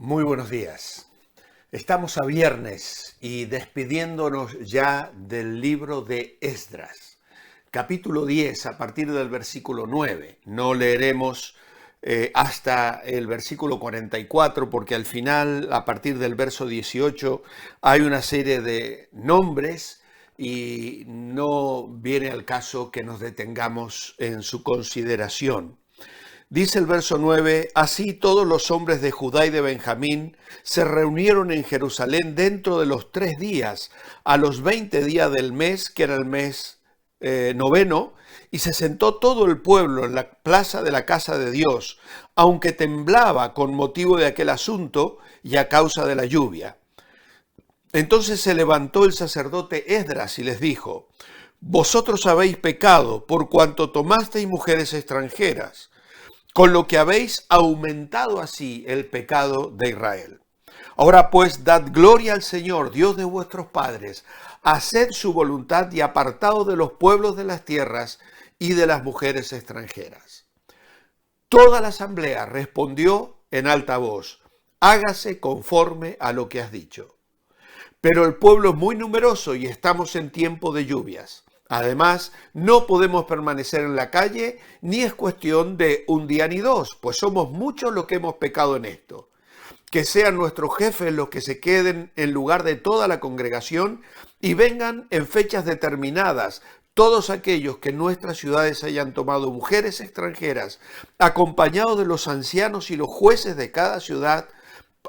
Muy buenos días. Estamos a viernes y despidiéndonos ya del libro de Esdras, capítulo 10 a partir del versículo 9. No leeremos hasta el versículo 44 porque al final, a partir del verso 18, hay una serie de nombres y no viene al caso que nos detengamos en su consideración. Dice el verso 9, así todos los hombres de Judá y de Benjamín se reunieron en Jerusalén dentro de los 3 días, a los 20 días del mes, que era el mes noveno, y se sentó todo el pueblo en la plaza de la casa de Dios, aunque temblaba con motivo de aquel asunto y a causa de la lluvia. Entonces se levantó el sacerdote Esdras y les dijo, vosotros habéis pecado por cuanto tomasteis mujeres extranjeras, con lo que habéis aumentado así el pecado de Israel. Ahora pues, dad gloria al Señor, Dios de vuestros padres, haced su voluntad y apartaos de los pueblos de las tierras y de las mujeres extranjeras. Toda la asamblea respondió en alta voz, hágase conforme a lo que has dicho. Pero el pueblo es muy numeroso y estamos en tiempo de lluvias. Además, no podemos permanecer en la calle, ni es cuestión de un día ni dos, pues somos muchos los que hemos pecado en esto. Que sean nuestros jefes los que se queden en lugar de toda la congregación y vengan en fechas determinadas todos aquellos que en nuestras ciudades hayan tomado mujeres extranjeras, acompañados de los ancianos y los jueces de cada ciudad,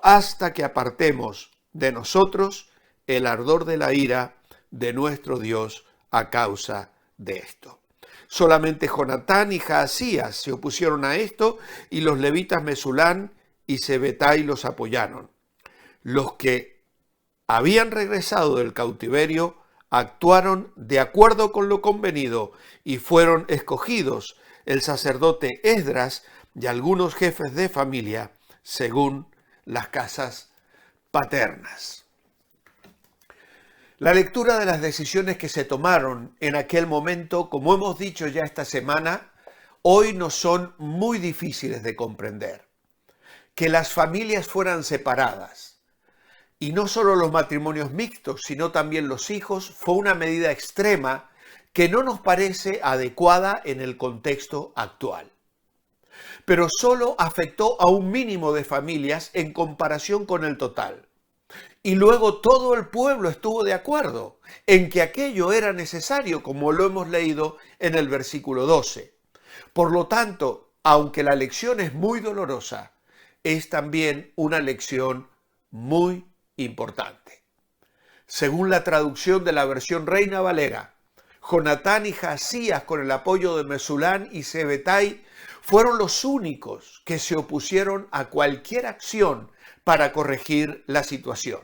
hasta que apartemos de nosotros el ardor de la ira de nuestro Dios a causa de esto. Solamente Jonatán y Jaasías se opusieron a esto y los levitas Mesulán y Sebetai los apoyaron. Los que habían regresado del cautiverio actuaron de acuerdo con lo convenido y fueron escogidos el sacerdote Esdras y algunos jefes de familia según las casas paternas. La lectura de las decisiones que se tomaron en aquel momento, como hemos dicho ya esta semana, hoy nos son muy difíciles de comprender. Que las familias fueran separadas, y no solo los matrimonios mixtos, sino también los hijos, fue una medida extrema que no nos parece adecuada en el contexto actual. Pero solo afectó a un mínimo de familias en comparación con el total. Y luego todo el pueblo estuvo de acuerdo en que aquello era necesario, como lo hemos leído en el versículo 12. Por lo tanto, aunque la lección es muy dolorosa, es también una lección muy importante. Según la traducción de la versión Reina Valera, Jonatán y Jaasías, con el apoyo de Mesulán y Sebetai, fueron los únicos que se opusieron a cualquier acción para corregir la situación.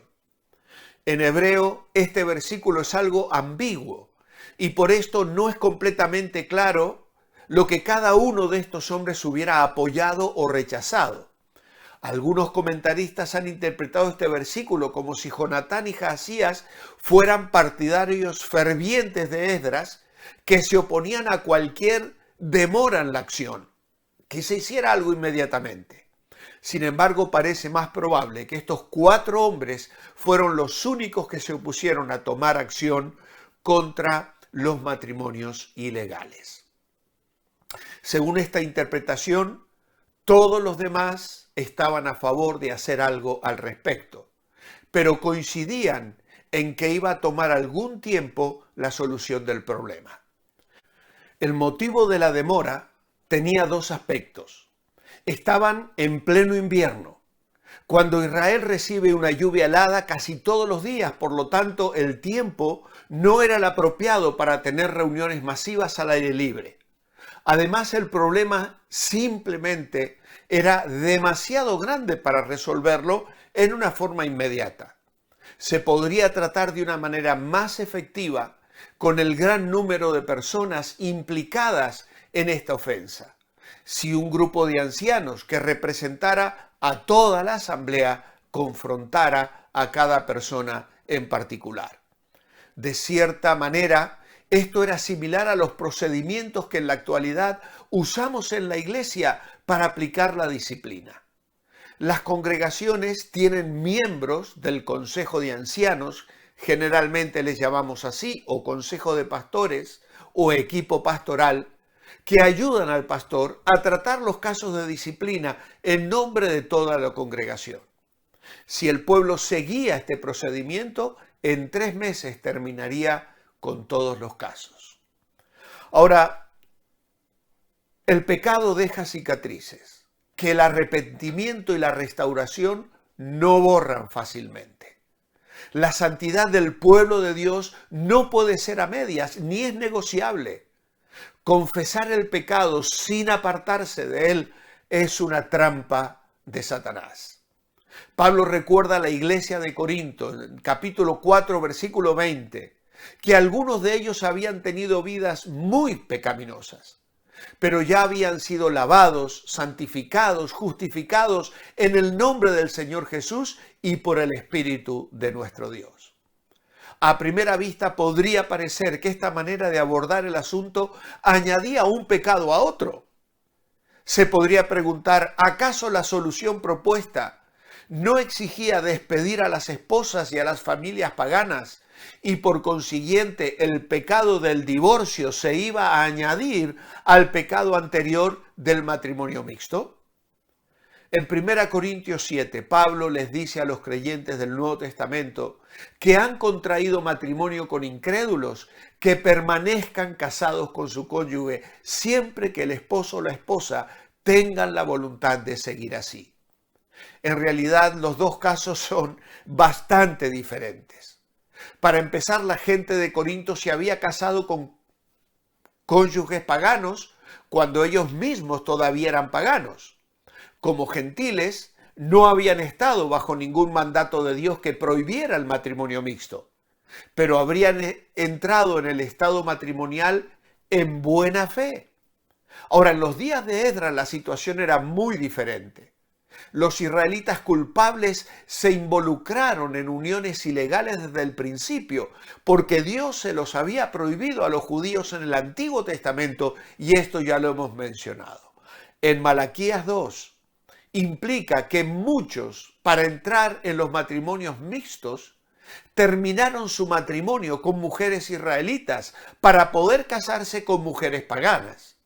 En hebreo, este versículo es algo ambiguo y por esto no es completamente claro lo que cada uno de estos hombres hubiera apoyado o rechazado. Algunos comentaristas han interpretado este versículo como si Jonatán y Jaasías fueran partidarios fervientes de Esdras que se oponían a cualquier demora en la acción, que se hiciera algo inmediatamente. Sin embargo, parece más probable que estos 4 hombres fueron los únicos que se opusieron a tomar acción contra los matrimonios ilegales. Según esta interpretación, todos los demás estaban a favor de hacer algo al respecto, pero coincidían en que iba a tomar algún tiempo la solución del problema. El motivo de la demora tenía 2 aspectos. Estaban en pleno invierno, cuando Israel recibe una lluvia helada casi todos los días, por lo tanto el tiempo no era el apropiado para tener reuniones masivas al aire libre. Además, el problema simplemente era demasiado grande para resolverlo en una forma inmediata. Se podría tratar de una manera más efectiva con el gran número de personas implicadas en esta ofensa. Si un grupo de ancianos que representara a toda la asamblea confrontara a cada persona en particular. De cierta manera, esto era similar a los procedimientos que en la actualidad usamos en la iglesia para aplicar la disciplina. Las congregaciones tienen miembros del Consejo de Ancianos, generalmente les llamamos así, o Consejo de Pastores, o equipo pastoral, que ayudan al pastor a tratar los casos de disciplina en nombre de toda la congregación. Si el pueblo seguía este procedimiento, en 3 meses terminaría con todos los casos. Ahora, el pecado deja cicatrices que el arrepentimiento y la restauración no borran fácilmente. La santidad del pueblo de Dios no puede ser a medias, ni es negociable. Confesar el pecado sin apartarse de él es una trampa de Satanás. Pablo recuerda a la iglesia de Corinto, en capítulo 4, versículo 20, que algunos de ellos habían tenido vidas muy pecaminosas, pero ya habían sido lavados, santificados, justificados en el nombre del Señor Jesús y por el Espíritu de nuestro Dios. A primera vista podría parecer que esta manera de abordar el asunto añadía un pecado a otro. Se podría preguntar, ¿acaso la solución propuesta no exigía despedir a las esposas y a las familias paganas y por consiguiente el pecado del divorcio se iba a añadir al pecado anterior del matrimonio mixto? En 1 Corintios 7, Pablo les dice a los creyentes del Nuevo Testamento que han contraído matrimonio con incrédulos que permanezcan casados con su cónyuge siempre que el esposo o la esposa tengan la voluntad de seguir así. En realidad, los dos casos son bastante diferentes. Para empezar, la gente de Corinto se había casado con cónyuges paganos cuando ellos mismos todavía eran paganos. Como gentiles, no habían estado bajo ningún mandato de Dios que prohibiera el matrimonio mixto, pero habrían entrado en el estado matrimonial en buena fe. Ahora, en los días de Esdras la situación era muy diferente. Los israelitas culpables se involucraron en uniones ilegales desde el principio, porque Dios se los había prohibido a los judíos en el Antiguo Testamento, y esto ya lo hemos mencionado. En Malaquías 2 implica que muchos, para entrar en los matrimonios mixtos, terminaron su matrimonio con mujeres israelitas para poder casarse con mujeres paganas.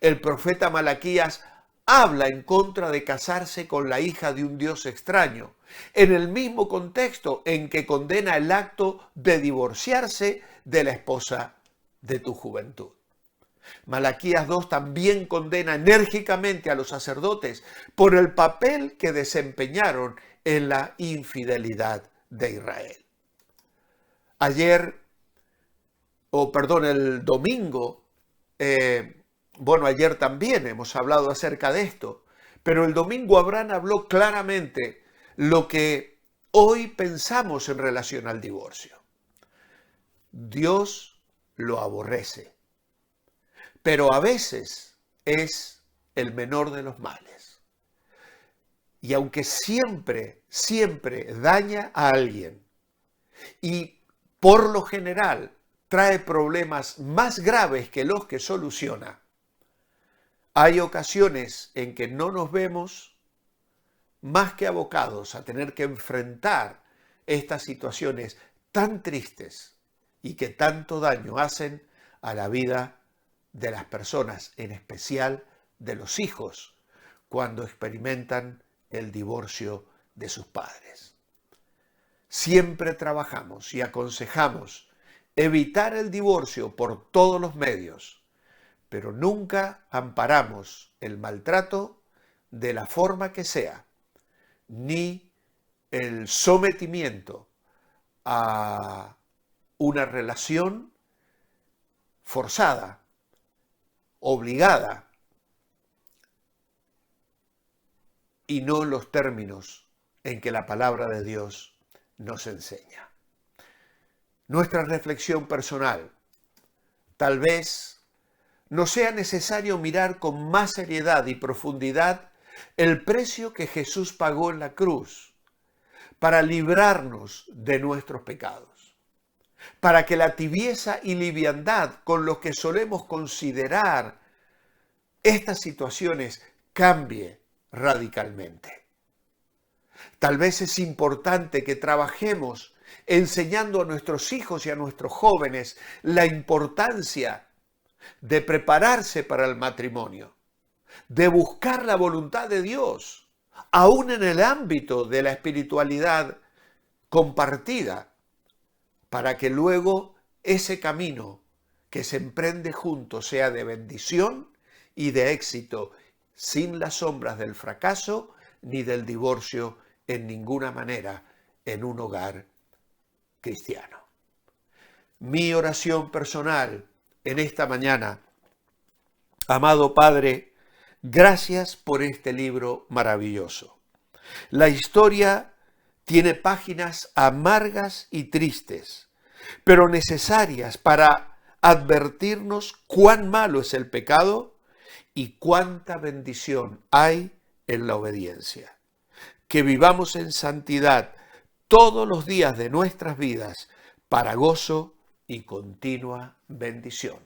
El profeta Malaquías habla en contra de casarse con la hija de un dios extraño, en el mismo contexto en que condena el acto de divorciarse de la esposa de tu juventud. Malaquías 2 también condena enérgicamente a los sacerdotes por el papel que desempeñaron en la infidelidad de Israel. El domingo, ayer también hemos hablado acerca de esto, pero el domingo Abraham habló claramente lo que hoy pensamos en relación al divorcio. Dios lo aborrece, pero a veces es el menor de los males. Y aunque siempre daña a alguien y por lo general trae problemas más graves que los que soluciona, hay ocasiones en que no nos vemos más que abocados a tener que enfrentar estas situaciones tan tristes y que tanto daño hacen a la vida de las personas, en especial de los hijos, cuando experimentan el divorcio de sus padres. Siempre trabajamos y aconsejamos evitar el divorcio por todos los medios, pero nunca amparamos el maltrato de la forma que sea, ni el sometimiento a una relación forzada, obligada, y no en los términos en que la palabra de Dios nos enseña. Nuestra reflexión personal: tal vez no sea necesario mirar con más seriedad y profundidad el precio que Jesús pagó en la cruz para librarnos de nuestros pecados, para que la tibieza y liviandad con lo que solemos considerar estas situaciones cambie radicalmente. Tal vez es importante que trabajemos enseñando a nuestros hijos y a nuestros jóvenes la importancia de prepararse para el matrimonio, de buscar la voluntad de Dios, aún en el ámbito de la espiritualidad compartida, para que luego ese camino que se emprende juntos sea de bendición y de éxito, sin las sombras del fracaso ni del divorcio en ninguna manera en un hogar cristiano. Mi oración personal en esta mañana: amado Padre, gracias por este libro maravilloso. La historia tiene páginas amargas y tristes, pero necesarias para advertirnos cuán malo es el pecado y cuánta bendición hay en la obediencia. Que vivamos en santidad todos los días de nuestras vidas para gozo y continua bendición.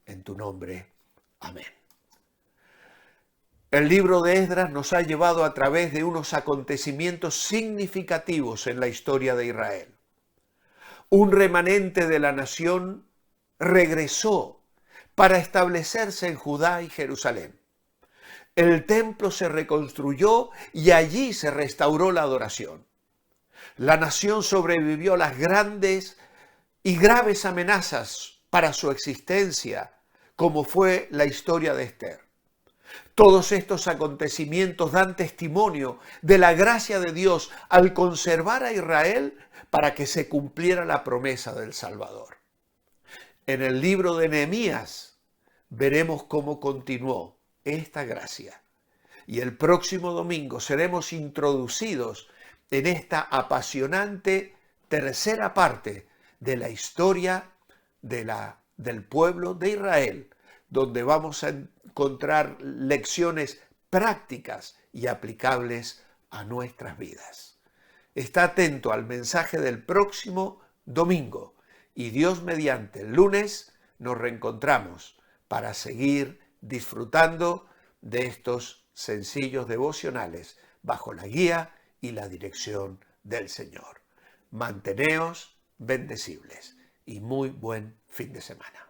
En tu nombre, amén. El libro de Esdras nos ha llevado a través de unos acontecimientos significativos en la historia de Israel. Un remanente de la nación regresó para establecerse en Judá y Jerusalén. El templo se reconstruyó y allí se restauró la adoración. La nación sobrevivió a las grandes y graves amenazas para su existencia, como fue la historia de Esther. Todos estos acontecimientos dan testimonio de la gracia de Dios al conservar a Israel para que se cumpliera la promesa del Salvador. En el libro de Nehemías veremos cómo continuó esta gracia. Y el próximo domingo seremos introducidos en esta apasionante tercera parte de la historia del pueblo de Israel, donde vamos a encontrar lecciones prácticas y aplicables a nuestras vidas. Está atento al mensaje del próximo domingo y Dios mediante el lunes nos reencontramos para seguir disfrutando de estos sencillos devocionales bajo la guía y la dirección del Señor. Manteneos bendecibles y muy buen fin de semana.